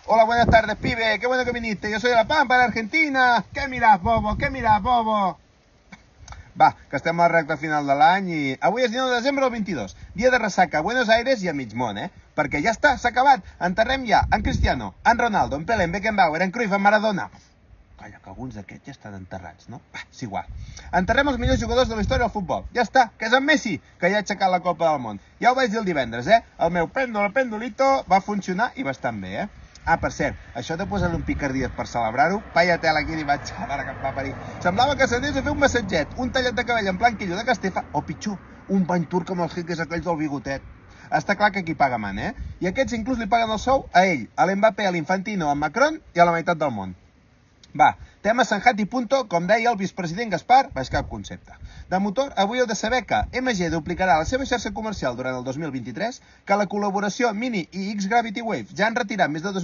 Hola, buenas tardes, pibe. Qué bueno que viniste. Yo soy de La Pampa, de Argentina. ¿Qué miras, bobo? ¿Qué miras, bobo? Va, que estem a la recta final de l'any i avui és 19 de desembre del 22, dia de ressaca a Buenos Aires i a mig món, Perquè ja està, s'ha acabat. Enterrem ja en Cristiano, en Ronaldo, en Pelé, en Beckenbauer, en Cruyff, en Maradona. Calla, que alguns d'aquests ja estan enterrats, no? Va, és igual. Enterrem els millors jugadors de la història del futbol. Ja està, que és en Messi, que ja ha aixecat la Copa del Món. Ja ho vaig dir el divendres, El meu pendolito va funcionar i bastant bé, Ah, per cert, això de posar-li un picardies per celebrar-ho, paia tela aquí i vaig a veure que em va parir. Semblava que s'anés a fer un massatget, un tallat de cabell en plan quillo de Castefa, o pitjor, un bany turc amb els hiques aquells del bigotet. Està clar que aquí paga man, I aquests inclús li paguen el sou a ell, a l'Mbappé, a l'Infantino, a Macron i a la meitat del món. Va, tema zanjat i punto, com deia el vicepresident Gaspar, baix cap concepte. De motor, avui heu de saber que MG duplicarà la seva xarxa comercial durant el 2023, que la col·laboració Mini i X-Gravity Wave ja han retirat més de